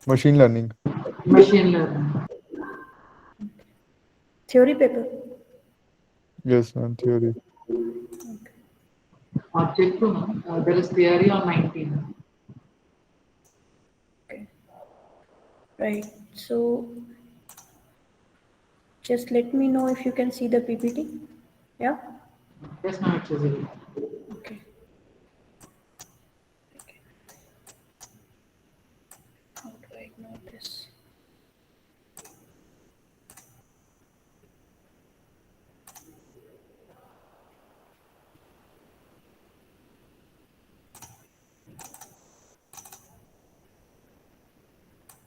Machine learning. Machine learning. Theory paper. Yes, man, theory. Object to know. There is theory on 19. Okay. Right. So just let me know if you can see the PPT. Yeah. Yes, now it's visible. Okay. How do I ignore this?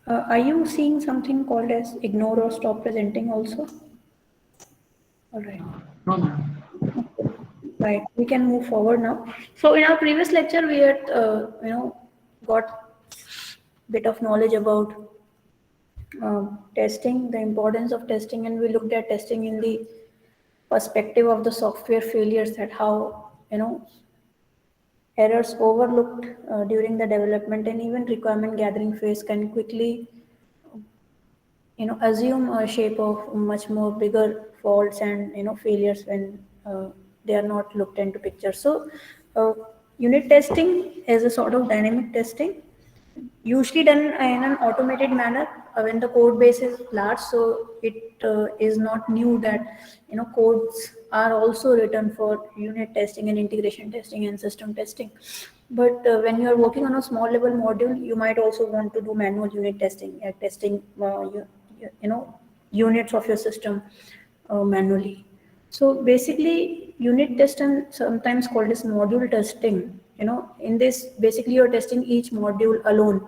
Are you seeing something called as ignore or stop presenting also? All right. No, ma'am. Right. We can move forward now. So in our previous lecture, we had got bit of knowledge about testing, the importance of testing, and we looked at testing in the perspective of the software failures, that how errors overlooked during the development and even requirement gathering phase can quickly assume a shape of much more bigger faults and failures when they are not looked into picture. So uh, unit testing is a sort of dynamic testing, usually done in an automated manner when the code base is large. So it is not new that codes are also written for unit testing and integration testing and system testing. But when you are working on a small level module, you might also want to do manual unit testing, testing you know units of your system manually. So basically unit test and sometimes called as module testing, in this basically you're testing each module alone,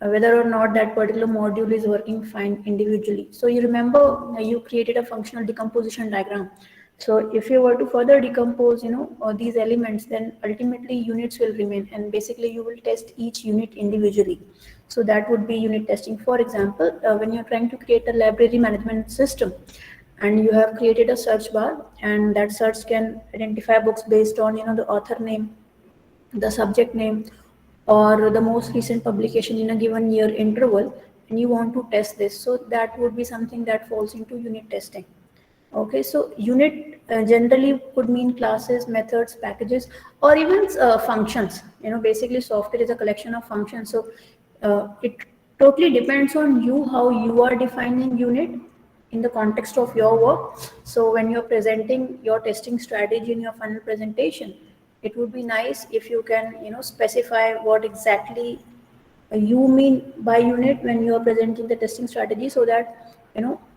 whether or not that particular module is working fine individually. So you remember you created a functional decomposition diagram. So if you were to further decompose, these elements, then ultimately units will remain, and basically you will test each unit individually. So that would be unit testing. For example, when you're trying to create a library management system, and you have created a search bar, and that search can identify books based on the author name, the subject name, or the most recent publication in a given year interval, and you want to test this. So that would be something that falls into unit testing. Okay, so unit generally could mean classes, methods, packages, or even functions. Basically software is a collection of functions. So it totally depends on you how you are defining unit in the context of your work. So when you're presenting your testing strategy in your final presentation, it would be nice if you can specify what exactly you mean by unit when you are presenting the testing strategy, so that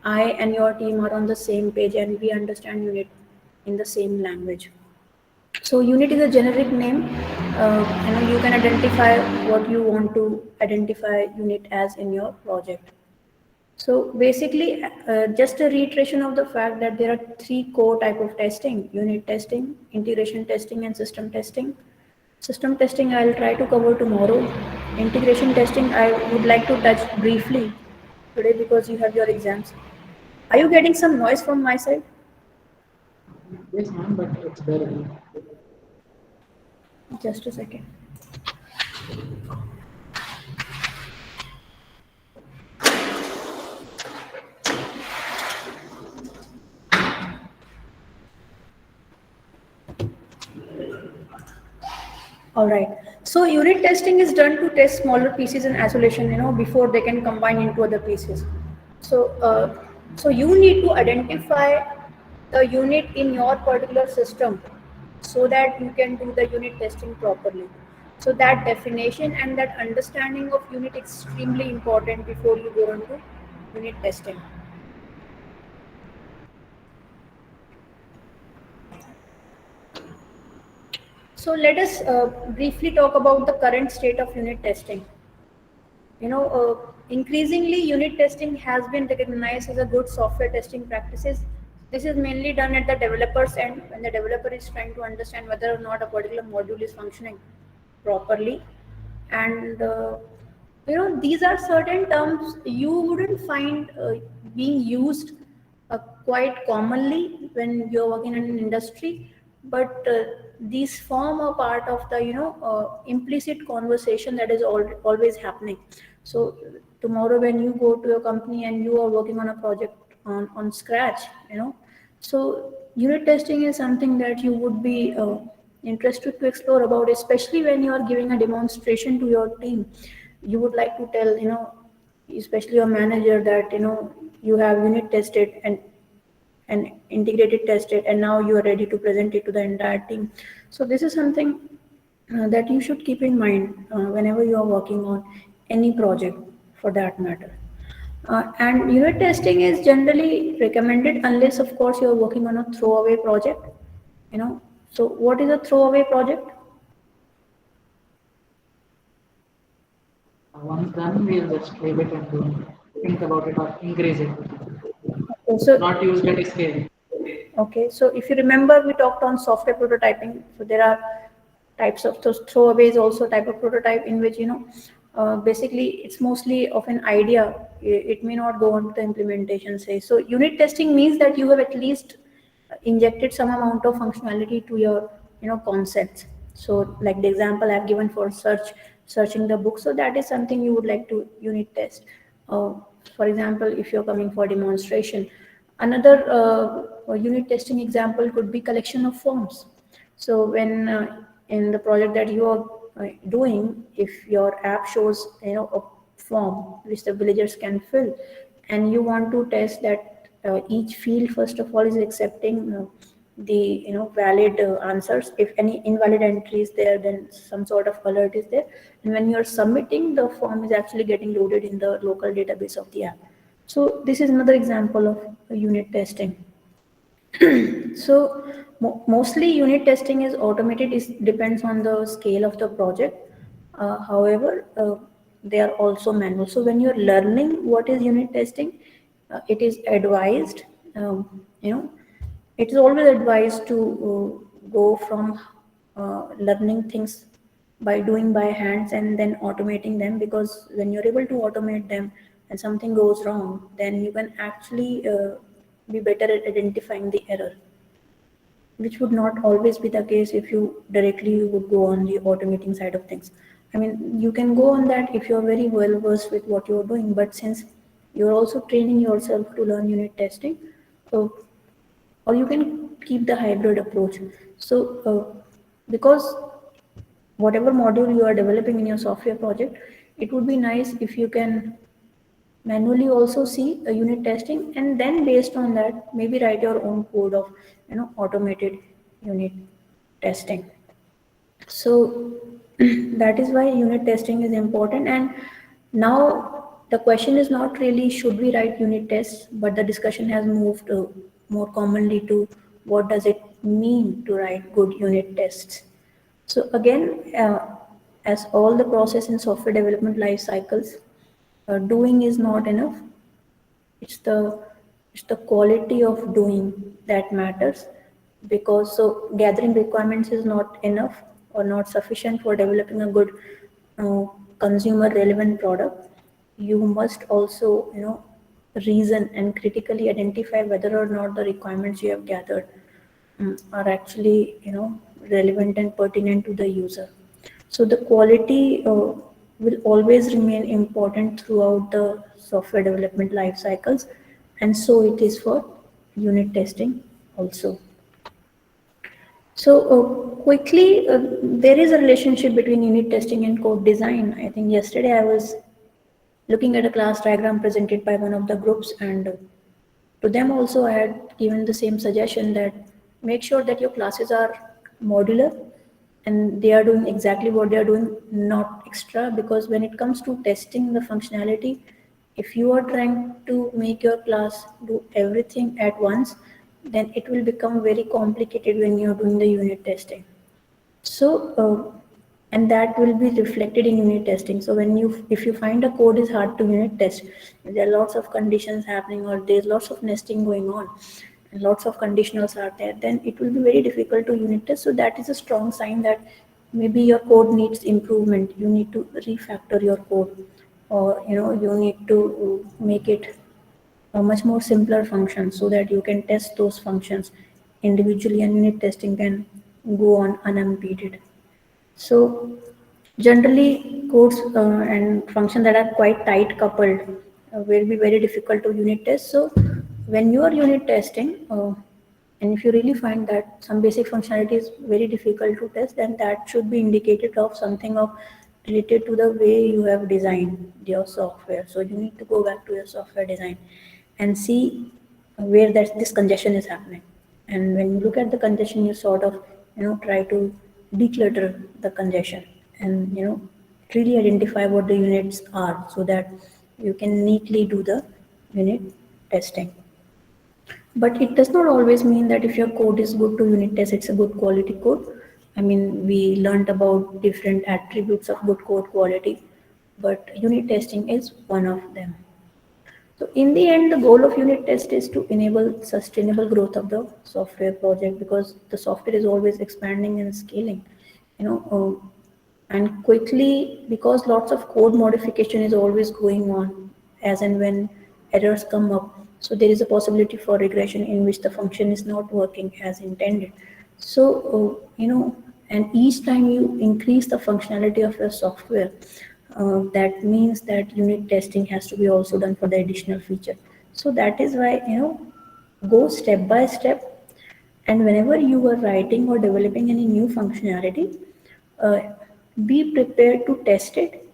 I and your team are on the same page and we understand unit in the same language. So unit is a generic name. You can identify what you want to identify unit as in your project. So basically, just a reiteration of the fact that there are three core type of testing: unit testing, integration testing, and system testing. System testing I'll try to cover tomorrow. Integration testing I would like to touch briefly today because you have your exams. Are you getting some noise from my side? Yes, ma'am, but it's better. Just a second. All right. So unit testing is done to test smaller pieces in isolation, before they can combine into other pieces. So, so you need to identify the unit in your particular system so that you can do the unit testing properly. So that definition and that understanding of unit is extremely important before you go into unit testing. So let us briefly talk about the current state of unit testing. Increasingly unit testing has been recognized as a good software testing practices. This is mainly done at the developer's end when the developer is trying to understand whether or not a particular module is functioning properly. And these are certain terms you wouldn't find being used quite commonly when you're working in an industry, but these form a part of the implicit conversation that is always happening. So tomorrow when you go to your company and you are working on a project on Scratch, so unit testing is something that you would be interested to explore about, especially when you are giving a demonstration to your team. You would like to tell, especially your manager, that you have unit tested and integrated tested, and now you are ready to present it to the entire team. So this is something that you should keep in mind whenever you are working on any project for that matter. And unit testing is generally recommended unless, of course, you are working on a throwaway project. So what is a throwaway project? Once done, we'll just leave it and think about it or increase it. So Not use it as scale. okay, so if you remember, we talked on software prototyping. So there are types of throwaways, also type of prototype in which, basically it's mostly of an idea. It may not go on to the implementation say. So unit testing means that you have at least injected some amount of functionality to your, concepts. So like the example I've given for searching the book. So that is something you would like to unit test. For example, if you're coming for demonstration, another unit testing example could be collection of forms. So when in the project that you are doing, if your app shows a form which the villagers can fill, and you want to test that each field first of all is accepting the valid answers. If any invalid entry is there, then some sort of alert is there, and when you are submitting, the form is actually getting loaded in the local database of the app. So this is another example of unit testing. So mostly unit testing is automated. It depends on the scale of the project. However, they are also manual. So when you're learning what is unit testing, it is advised, it is always advised to go from learning things by doing by hands and then automating them, because when you're able to automate them and something goes wrong, then you can actually be better at identifying the error, which would not always be the case if you directly would go on the automating side of things. I mean, you can go on that if you're very well versed with what you're doing, but since you're also training yourself to learn unit testing, so, or you can keep the hybrid approach. So, because whatever module you are developing in your software project, it would be nice if you can manually also see a unit testing, and then based on that maybe write your own code of automated unit testing. So that is why unit testing is important. And now the question is not really should we write unit tests, but the discussion has moved more commonly to what does it mean to write good unit tests. So again, as all the process in software development life cycles, doing is not enough. It's the quality of doing that matters, because so gathering requirements is not enough or not sufficient for developing a good consumer relevant product. You must also reason and critically identify whether or not the requirements you have gathered are actually relevant and pertinent to the user. So the quality will always remain important throughout the software development life cycles, and so it is for unit testing also. So quickly, there is a relationship between unit testing and code design. I think yesterday I was looking at a class diagram presented by one of the groups, and to them also I had given the same suggestion that make sure that your classes are modular and they are doing exactly what they are doing, not extra, because when it comes to testing the functionality, if you are trying to make your class do everything at once, then it will become very complicated when you're doing the unit testing. So and that will be reflected in unit testing. So when if you find a code is hard to unit test, there are lots of conditions happening or there's lots of nesting going on and lots of conditionals are there, then it will be very difficult to unit test. So that is a strong sign that maybe your code needs improvement. You need to refactor your code, or you need to make it a much more simpler function so that you can test those functions individually and unit testing can go on unimpeded. So Generally, codes and functions that are quite tight coupled will be very difficult to unit test. So when you are unit testing, and if you really find that some basic functionality is very difficult to test, then that should be indicated of something of related to the way you have designed your software. So you need to go back to your software design and see where this congestion is happening. And when you look at the congestion, you sort of try to declutter the congestion and really identify what the units are so that you can neatly do the unit testing. But it does not always mean that if your code is good to unit test, it's a good quality code. I mean, we learned about different attributes of good code quality, but unit testing is one of them. So in the end, the goal of unit test is to enable sustainable growth of the software project, because the software is always expanding and scaling, and quickly, because lots of code modification is always going on as and when errors come up. So there is a possibility for regression in which the function is not working as intended. So, and each time you increase the functionality of your software, that means that unit testing has to be also done for the additional feature. So that is why, go step by step. And whenever you are writing or developing any new functionality, uh, be prepared to test it.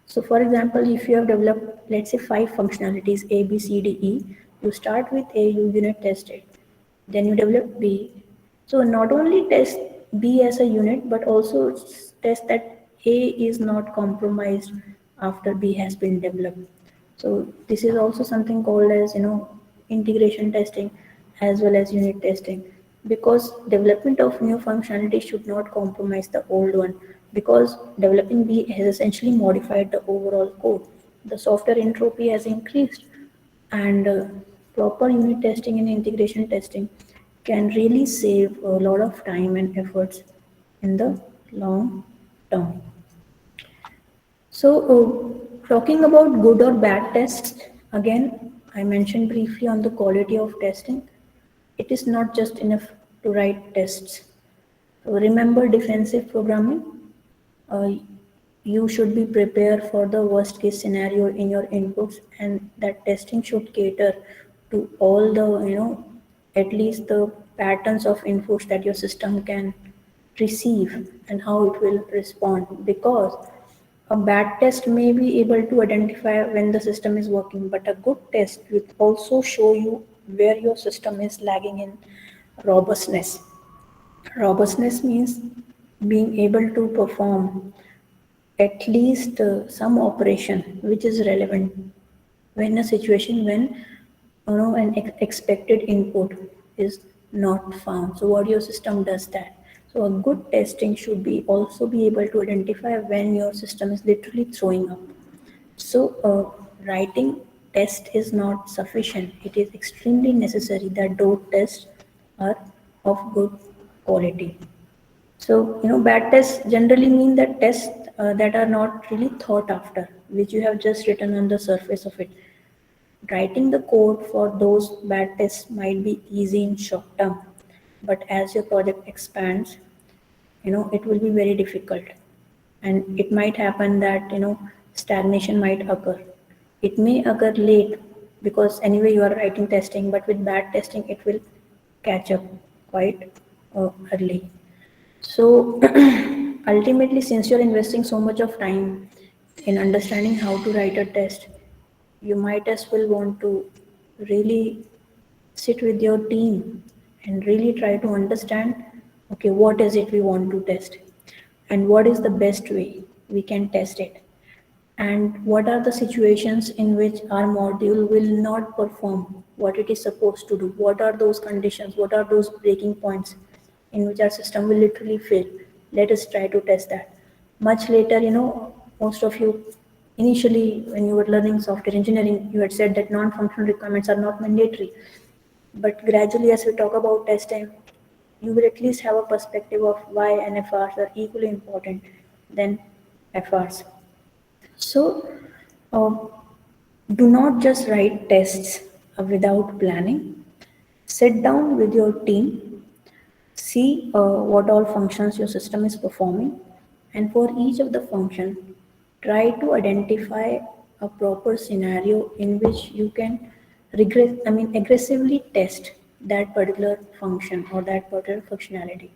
So for example, if you have developed, let's say 5 functionalities, A, B, C, D, E, you start with A, you unit test it. Then you develop B. So not only test B as a unit, but also test that A is not compromised after B has been developed. So this is also something called as, integration testing as well as unit testing, because development of new functionality should not compromise the old one, because developing B has essentially modified the overall code. The software entropy has increased, and proper unit testing and integration testing can really save a lot of time and efforts in the long term. So, talking about good or bad tests, again, I mentioned briefly on the quality of testing. It is not just enough to write tests. So remember defensive programming. Uh, you should be prepared for the worst case scenario in your inputs, and that testing should cater to all the, at least the patterns of inputs that your system can receive and how it will respond, because a bad test may be able to identify when the system is working, but a good test will also show you where your system is lagging in robustness. Robustness means being able to perform at least some operation which is relevant when a situation when an expected input is not found. So what your system does that. So a good testing should be also be able to identify when your system is literally throwing up. So writing test is not sufficient. It is extremely necessary that those tests are of good quality. So, bad tests generally mean that tests that are not really thought after, which you have just written on the surface of it. Writing the code for those bad tests might be easy in short term, but as your project expands, it will be very difficult. And it might happen that, stagnation might occur. It may occur late because anyway you are writing testing, but with bad testing, it will catch up quite early. So ultimately, since you're investing so much of time in understanding how to write a test, you might as well want to really sit with your team and really try to understand, okay, what is it we want to test, and what is the best way we can test it, and what are the situations in which our module will not perform what it is supposed to do. What are those conditions, what are those breaking points in which our system will literally fail. Let us try to test that. Much later, most of you, initially when you were learning software engineering, you had said that non-functional requirements are not mandatory, but gradually as we talk about testing, you will at least have a perspective of why NFRs are equally important than FRs. So, uh, do not just write tests without planning. Sit down with your team, see what all functions your system is performing, And for each of the function, try to identify a proper scenario in which you can aggressively test that particular function or that particular functionality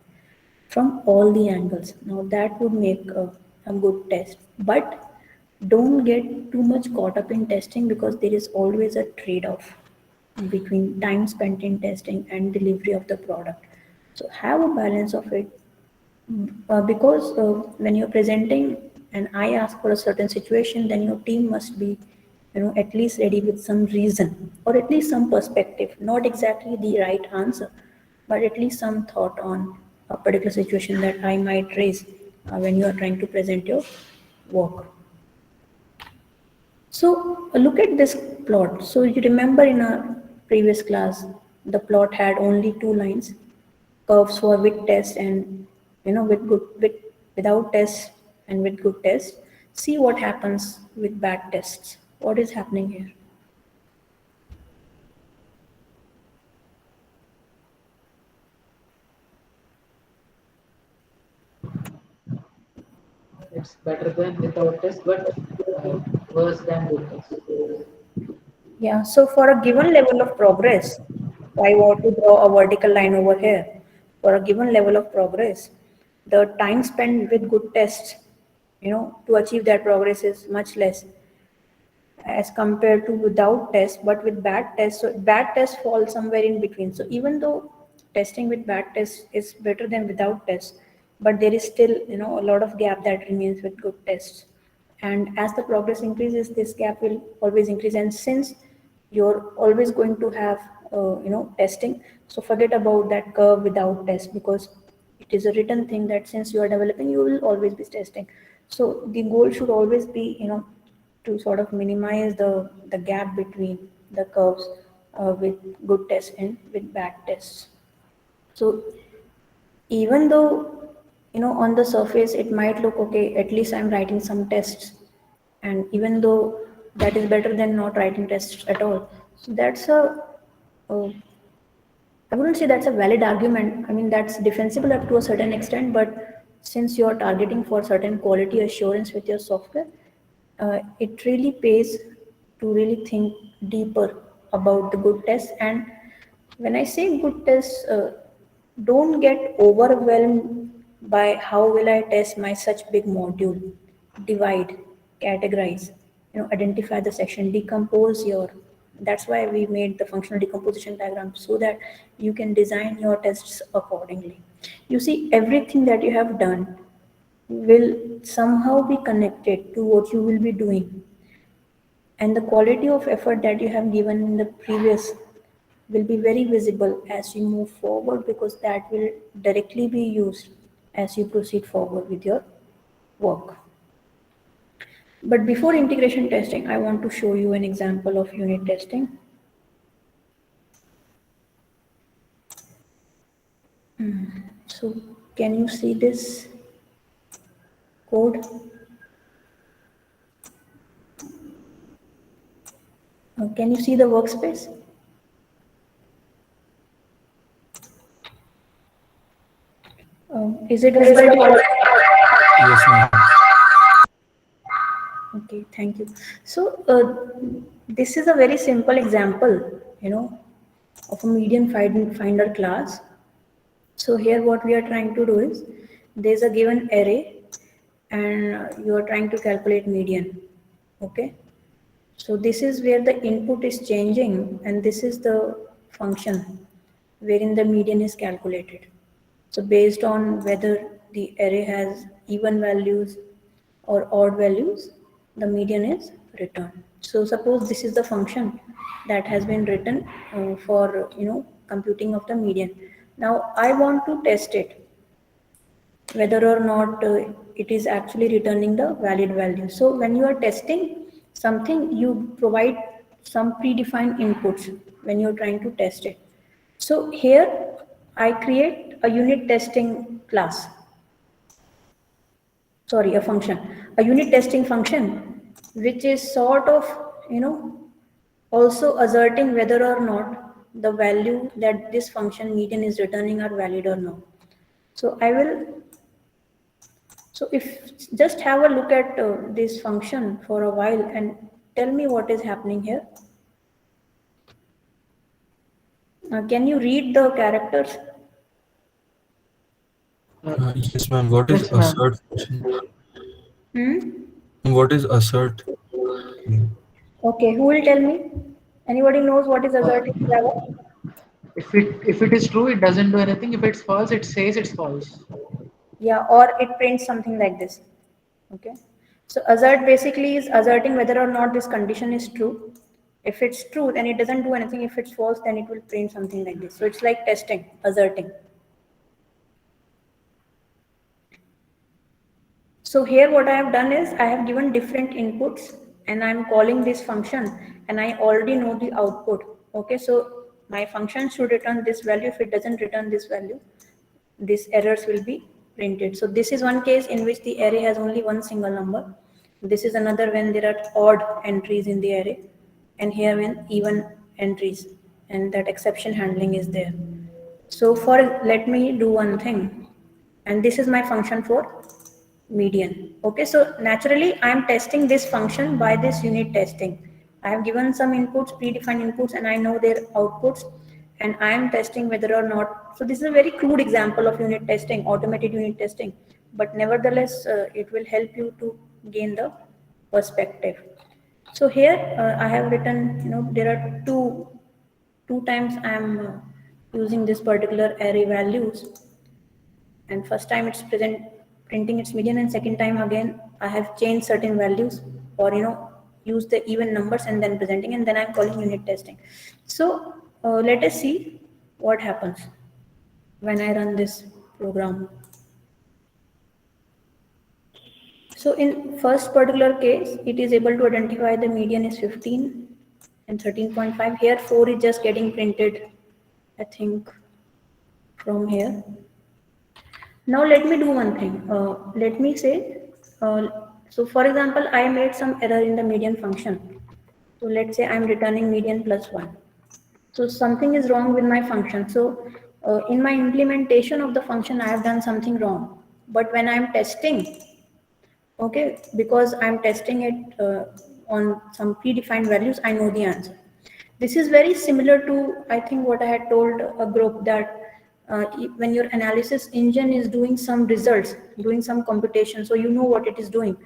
from all the angles. Now that would make a good test. But don't get too much caught up in testing because there is always a trade-off between time spent in testing and delivery of the product. So have a balance of it because when you're presenting and I ask for a certain situation, then your team must be, at least ready with some reason or at least some perspective, not exactly the right answer, but at least some thought on a particular situation that I might raise when you are trying to present your work. So look at this plot. So you remember in our previous class, the plot had only two lines, curves for with test and without test and with good test. See what happens with bad tests. What is happening here? It's better than without test, but worse than with test. Yeah, so for a given level of progress, I want to draw a vertical line over here. For a given level of progress, the time spent with good tests, to achieve that progress is much less as compared to without test, but with bad tests, so bad tests fall somewhere in between. So even though testing with bad tests is better than without tests, but there is still, a lot of gap that remains with good tests. And as the progress increases, this gap will always increase. And since you're always going to have, testing, so forget about that curve without test because it is a written thing that since you are developing, you will always be testing. So the goal should always be, to sort of minimize the gap between the curves with good tests and with bad tests. So even though, on the surface it might look okay, at least I'm writing some tests. And even though that is better than not writing tests at all. So that's a I wouldn't say that's a valid argument. I mean, that's defensible up to a certain extent, but since you're targeting for certain quality assurance with your software, it really pays to really think deeper about the good tests. And when I say good tests, don't get overwhelmed by how will I test my such big module. Divide, categorize, identify the section, decompose your. That's why we made the functional decomposition diagram so that you can design your tests accordingly. You see, everything that you have done will somehow be connected to what you will be doing. And the quality of effort that you have given in the previous will be very visible as you move forward because that will directly be used as you proceed forward with your work. But before integration testing, I want to show you an example of unit testing. So can you see this code? Can you see the workspace? Is it visible? Yes, ma'am. Okay, thank you. So this is a very simple example, of a median finder class. So here what we are trying to do is there's a given array and you are trying to calculate median. Okay. So this is where the input is changing and this is the function wherein the median is calculated. So based on whether the array has even values or odd values, the median is returned. So suppose this is the function that has been written for computing of the median. Now I want to test it whether or not it is actually returning the valid value. So when you are testing something, you provide some predefined inputs when you're trying to test it. So here I create a unit testing class, sorry, a function, a unit testing function, which is sort of, also asserting whether or not the value that this function median is returning are valid or not. So I will So if just have a look at this function for a while and tell me what is happening here. Can you read the characters? Yes, ma'am. What is Yes, ma'am. assert function? Hmm? What is assert? Okay, who will tell me? Anybody knows what is assert in Java? If it is true, it doesn't do anything. If it's false, it says it's false. Yeah, or it prints something like this. Okay. So assert basically is asserting whether or not this condition is true. If it's true, then it doesn't do anything. If it's false, then it will print something like this. So it's like testing, asserting. So here what I have done is I have given different inputs and I'm calling this function and I already know the output. Okay, so my function should return this value. If it doesn't return this value, these errors will be printed. So this is one case in which the array has only one single number. This is another when there are odd entries in the array, and here when even entries, and that exception handling is there. So let me do one thing, and this is my function for median. Okay, so naturally I am testing this function by this unit testing. I have given some inputs, predefined inputs, and I know their outputs, and I am testing whether or not. So this is a very crude example of unit testing, automated unit testing, but nevertheless it will help you to gain the perspective. So here I have written, there are two times I am using this particular array values, and first time it's printing its median, and second time again I have changed certain values, or use the even numbers and then presenting, and then I'm calling unit testing. So let us see what happens when I run this program. So in first particular case, it is able to identify the median is 15 and 13.5. Here 4 is just getting printed, I think, from here. Now let me do one thing. Let me say, so for example, I made some error in the median function. So let's say I'm returning median plus 1. So something is wrong with my function. So in my implementation of the function, I have done something wrong. But when I'm testing, okay, because I'm testing it on some predefined values, I know the answer. This is very similar to, I think, what I had told a group, that when your analysis engine is doing some results, doing some computation, so you know what it is doing,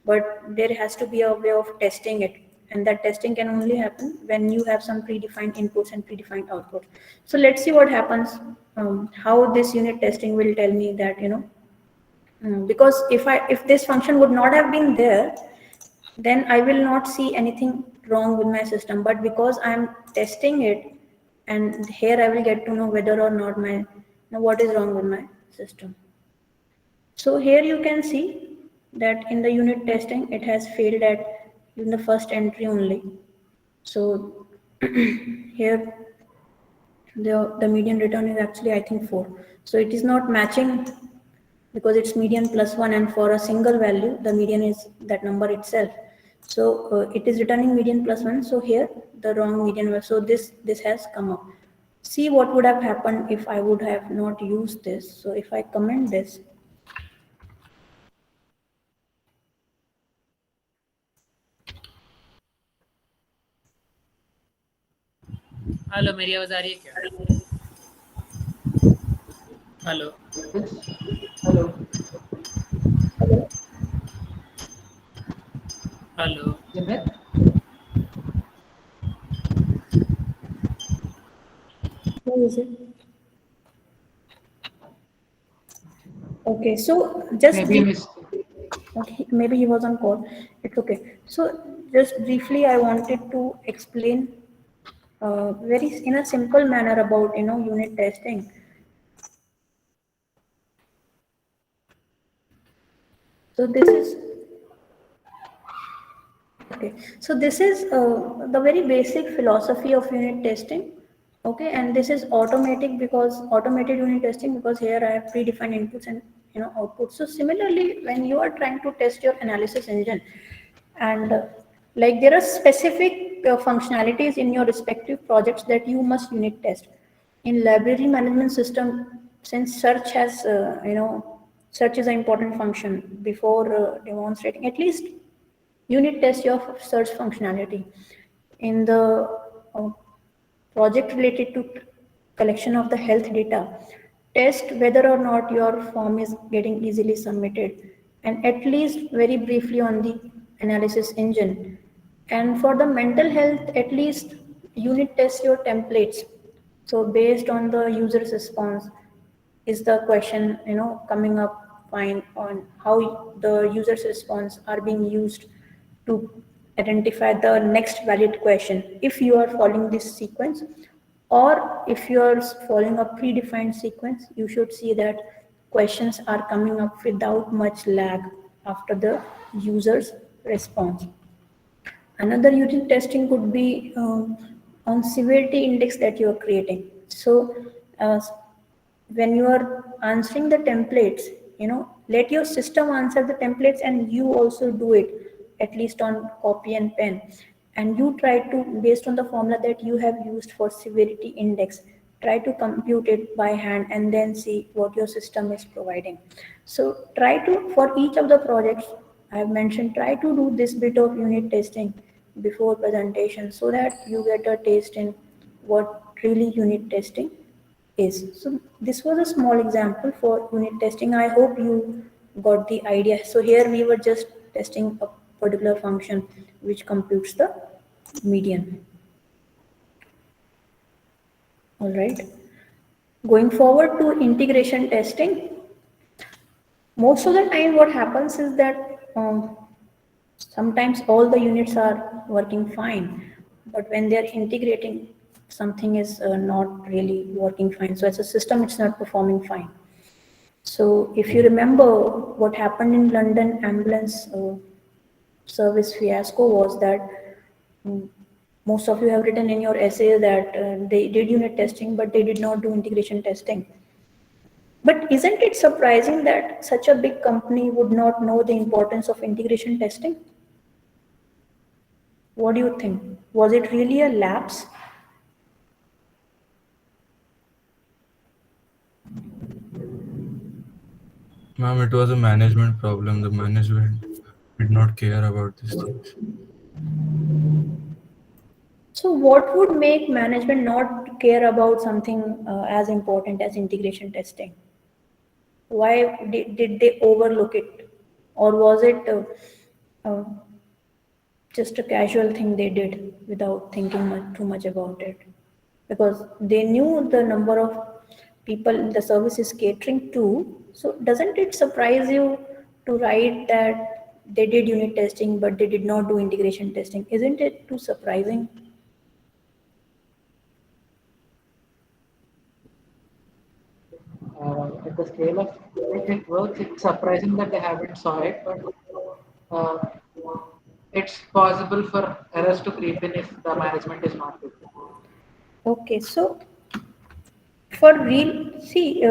but there has to be a way of testing it, and that testing can only happen when you have some predefined inputs and predefined outputs. So let's see what happens, how this unit testing will tell me that, because if this function would not have been there, then I will not see anything wrong with my system. But because I'm testing it, and here I will get to know whether or not what is wrong with my system. So here you can see that in the unit testing, it has failed at in the first entry only. So here the median return is actually, I think, 4. So it is not matching because it's median plus 1, and for a single value the median is that number itself. So it is returning median plus 1. So here the wrong median was, so this has come up. See what would have happened if I would have not used this. So if I comment this, hello, मेरी आवाज आ रही है क्या? Hello Yes. Hello. Hello Jimit? who is it? Okay, so just Maybe I missed. okay, maybe he was on call. It's okay. So just briefly, I wanted to explain very in a simple manner about unit testing. So this is okay. So this is the very basic philosophy of unit testing. Okay, and this is automated unit testing, because here I have predefined inputs and outputs. So similarly, when you are trying to test your analysis engine, and like there are specific functionalities in your respective projects that you must unit test. In library management system, since search has Search is an important function. Before demonstrating, at least unit test your search functionality. In the uh, project related to collection of the health data, test whether or not your form is getting easily submitted, and at least very briefly on the analysis engine. And for the mental health, at least unit test your templates. So based on the user's response, is the question coming up fine on how the user's response are being used to identify the next valid question if you are following this sequence, or if you are following a predefined sequence, you should see that questions are coming up without much lag after the user's response. Another unit testing could be on severity index that you are creating. So when you are answering the templates, let your system answer the templates and you also do it, at least on copy and pen. And you try to, based on the formula that you have used for severity index, try to compute it by hand and then see what your system is providing. So try to, for each of the projects I have mentioned, try to do this bit of unit testing before presentation so that you get a taste in what really unit testing is. So this was a small example for unit testing. I hope you got the idea. So here we were just testing a particular function which computes the median. All right. Going forward to integration testing, most of the time what happens is that sometimes all the units are working fine, but when they're integrating, something is not really working fine. So as a system, it's not performing fine. So if you remember what happened in London ambulance service fiasco was that most of you have written in your essay that they did unit testing, but they did not do integration testing. But isn't it surprising that such a big company would not know the importance of integration testing? What do you think? Was it really a lapse? Ma'am, it was a management problem. The management did not care about these things. So what would make management not care about something as important as integration testing? Why did they overlook it? Or was it uh, just a casual thing they did without thinking too much about it? Because they knew the number of people the service is catering to. So doesn't it surprise you to write that they did unit testing but they did not do integration testing? Isn't it too surprising? At the scale of which it works, it's surprising that they haven't saw it, but uh, it's possible for errors to creep in if the management is not good. Okay, so for real, see,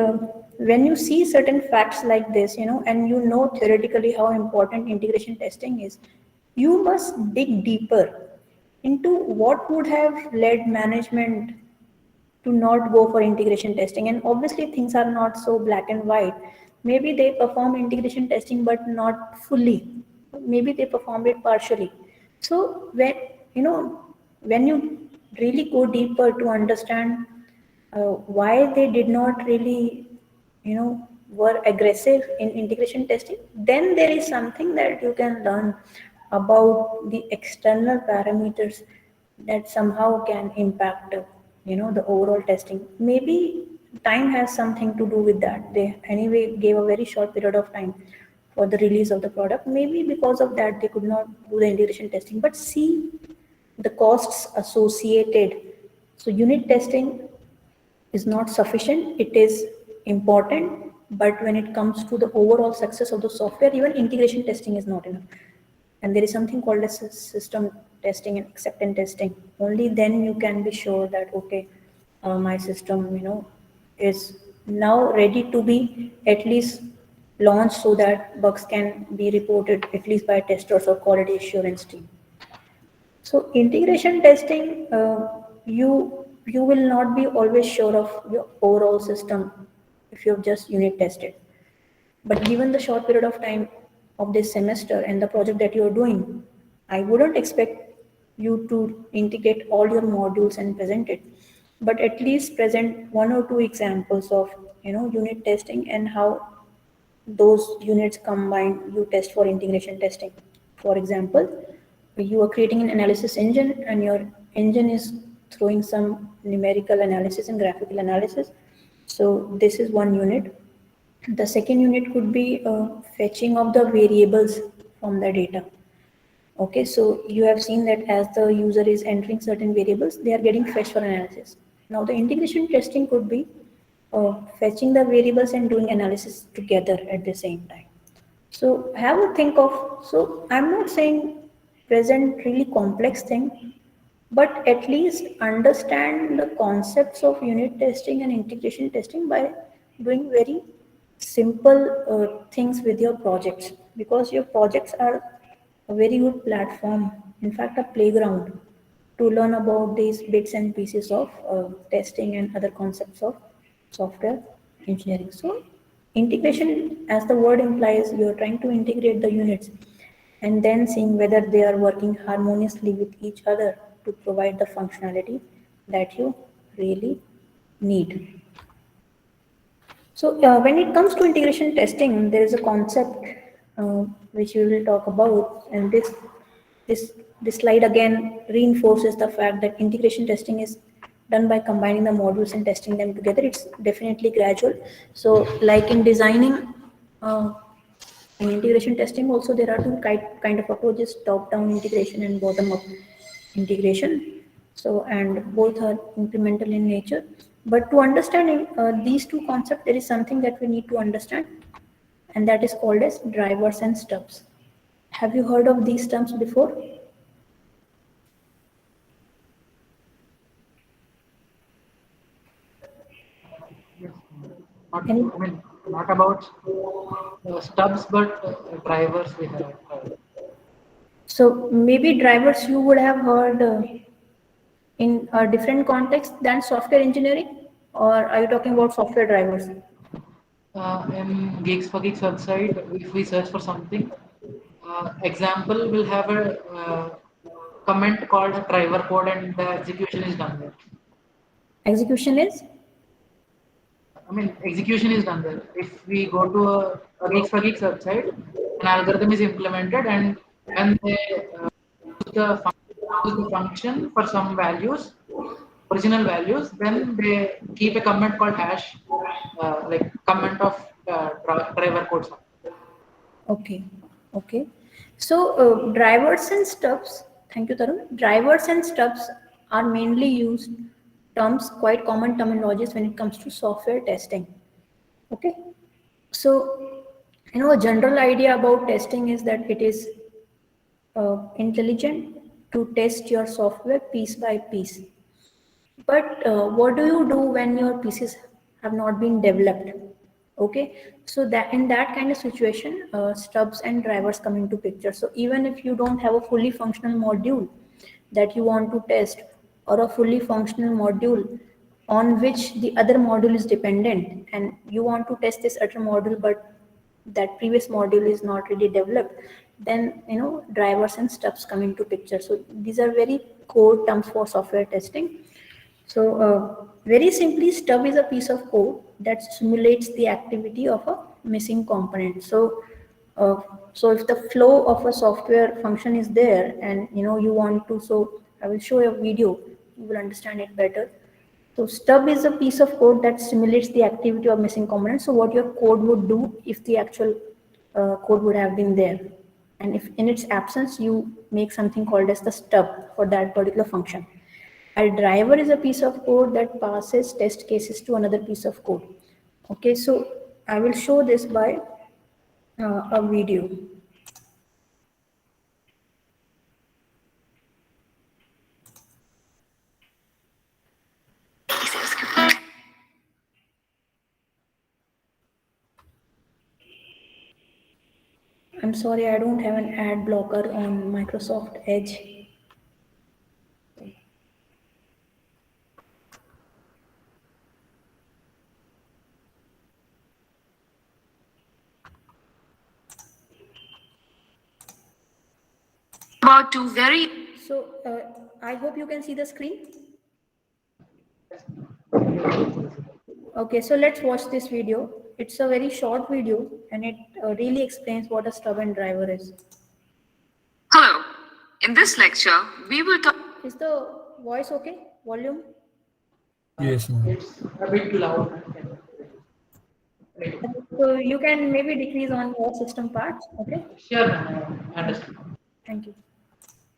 when you see certain facts like this, and you know theoretically how important integration testing is, you must dig deeper into what would have led management to not go for integration testing. And obviously, things are not so black and white. Maybe they perform integration testing, but not fully. Maybe they performed it partially. So when you really go deeper to understand why they did not really, were aggressive in integration testing, then there is something that you can learn about the external parameters that somehow can impact, the overall testing. Maybe time has something to do with that. They anyway gave a very short period of time for the release of the product. Maybe because of that, they could not do the integration testing, but see the costs associated. So unit testing is not sufficient. It is important, but when it comes to the overall success of the software, even integration testing is not enough. And there is something called as system testing and acceptance testing. Only then you can be sure that, okay, my system, is now ready to be at least launched so that bugs can be reported at least by testers or quality assurance team. So integration testing, you will not be always sure of your overall system if you've just unit tested. But given the short period of time of this semester and the project that you're doing, I wouldn't expect you to integrate all your modules and present it, but at least present one or two examples of unit testing and how those units combined you test for integration testing. For example, you are creating an analysis engine and your engine is throwing some numerical analysis and graphical analysis. So this is one unit. The second unit could be fetching of the variables from the data. Okay, so you have seen that as the user is entering certain variables, they are getting fetched for analysis. Now the integration testing could be fetching the variables and doing analysis together at the same time. So have a think of, so I'm not saying present really complex thing, but at least understand the concepts of unit testing and integration testing by doing very simple things with your projects, because your projects are a very good platform, in fact a playground, to learn about these bits and pieces of testing and other concepts of software engineering. So integration, as the word implies, you're trying to integrate the units and then seeing whether they are working harmoniously with each other to provide the functionality that you really need. So when it comes to integration testing, there is a concept which we will talk about, and this this slide again reinforces the fact that integration testing is done by combining the modules and testing them together. It's definitely gradual. So like in designing in integration testing also, there are two kind of approaches: top-down integration and bottom-up integration. So, and both are incremental in nature. But to understanding these two concepts, there is something that we need to understand, and that is called as drivers and stubs. Have you heard of these terms before? Yes. Not, Any? I mean, not about stubs, but drivers we have. So maybe drivers you would have heard in a different context than software engineering, or are you talking about software drivers? In Geeks for Geeks website, if we search for something, example will have a comment called a driver code and the execution is done there. Execution is? I mean, execution is done there. If we go to a Geeks for Geeks website, an algorithm is implemented, and when they use the function for some values, original values, then they keep a comment called hash, like comment of driver code. Okay, okay. So drivers and stubs, thank you, Tarun. Drivers and stubs are mainly used terms, quite common terminologies when it comes to software testing. Okay, so a general idea about testing is that it is intelligent to test your software piece by piece. But what do you do when your pieces have not been developed? Okay, so that in that kind of situation, stubs and drivers come into picture. So even if you don't have a fully functional module that you want to test, or a fully functional module on which the other module is dependent, and you want to test this other module, but that previous module is not really developed, then drivers and stubs come into picture. So these are very core terms for software testing. So, very simply, stub is a piece of code that simulates the activity of a missing component. So, uh, so if the flow of a software function is there, and you want to, so I will show you a video, you will understand it better. So, stub is a piece of code that simulates the activity of missing components. So, what your code would do if the actual code would have been there, and if in its absence, you make something called as the stub for that particular function. A driver is a piece of code that passes test cases to another piece of code. Okay, so I will show this by a video. I'm sorry, I don't have an ad blocker on Microsoft Edge. about two very So I hope you can see the screen. Okay, so let's watch this video. It's a very short video and it really explains what a stub and driver is. Hello. In this lecture, we will talk. Is the voice okay? Volume? Yes, ma'am. It's a bit loud. So you can maybe decrease on your system parts, okay? Sure, ma'am, I understand. Thank you.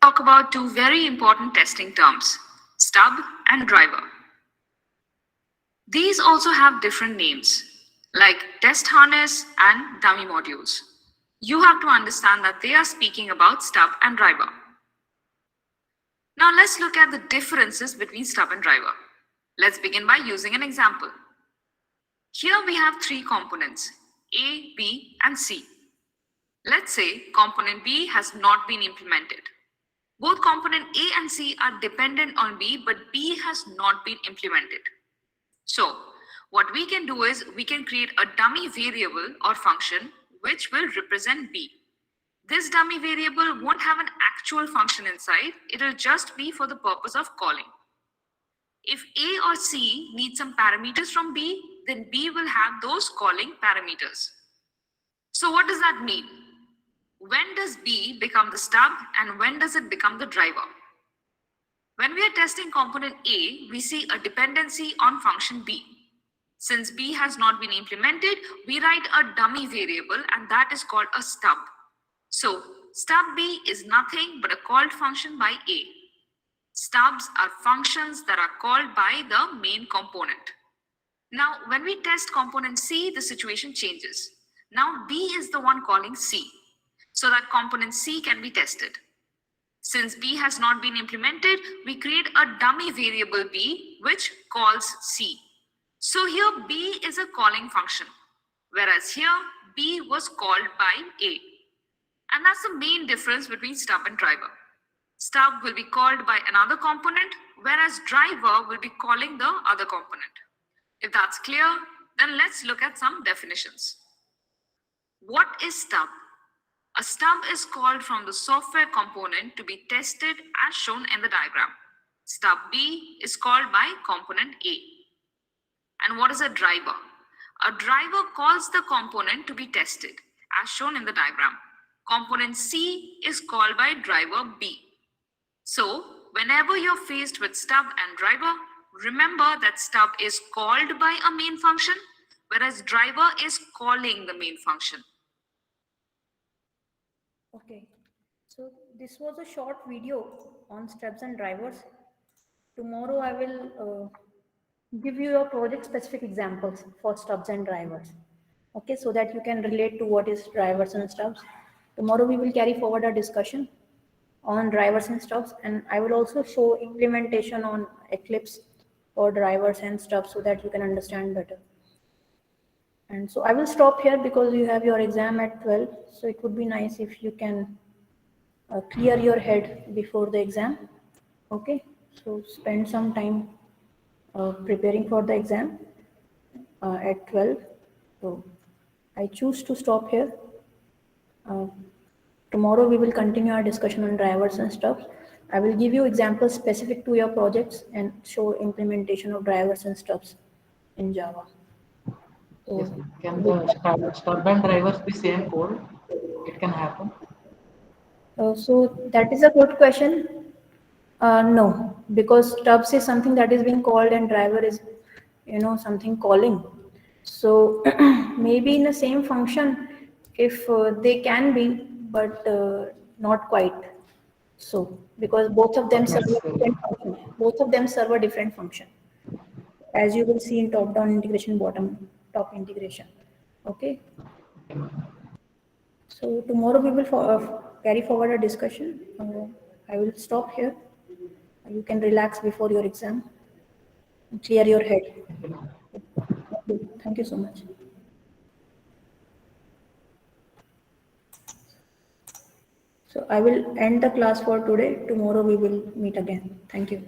Talk about two very important testing terms, stub and driver. These also have different names, like test harness and dummy modules. You have to understand that they are speaking about stub and driver. Now let's look at the differences between stub and driver. Let's begin by using an example. Here we have three components, A, B, and C. Let's say component B has not been implemented. Both component A and C are dependent on B, but B has not been implemented. So what we can do is we can create a dummy variable or function which will represent B. This dummy variable won't have an actual function inside. It will just be for the purpose of calling. If A or C need some parameters from B, then B will have those calling parameters. So what does that mean? When does B become the stub and when does it become the driver? When we are testing component A, we see a dependency on function B. Since B has not been implemented, we write a dummy variable and that is called a stub. So stub B is nothing but a called function by A. Stubs are functions that are called by the main component. Now, when we test component C, the situation changes. Now B is the one calling C, so that component C can be tested. Since B has not been implemented, we create a dummy variable B which calls C. So here B is a calling function, whereas here B was called by A. And that's the main difference between stub and driver. Stub will be called by another component, whereas driver will be calling the other component. If that's clear, then let's look at some definitions. What is stub? A stub is called from the software component to be tested as shown in the diagram. Stub B is called by component A. And what is a driver? A driver calls the component to be tested as shown in the diagram. Component C is called by driver B. So whenever you're faced with stub and driver, remember that stub is called by a main function, whereas driver is calling the main function. Okay, so this was a short video on stubs and drivers. Tomorrow I will give you your project specific examples for stubs and drivers. Okay, so that you can relate to what is drivers and stubs. Tomorrow we will carry forward our discussion on drivers and stubs, and I will also show implementation on Eclipse for drivers and stubs so that you can understand better. And so I will stop here because you have your exam at 12. So it would be nice if you can clear your head before the exam. Okay, so spend some time preparing for the exam at 12. So I choose to stop here. Tomorrow we will continue our discussion on drivers and stubs. I will give you examples specific to your projects and show implementation of drivers and stubs in Java. So, Yes, can the stub and drivers be same code? It can happen. so that is a good question. No, because stubs is something that is being called and driver is, something calling. So maybe in the same function, if they can be, but not quite. So because both of them serve a different function. Both of them serve a different function, as you will see in top-down integration, bottom-top integration. Okay. So tomorrow we will carry forward a discussion. I will stop here. You can relax before your exam and clear your head. Thank you so much. So I will end the class for today. Tomorrow we will meet again. Thank you.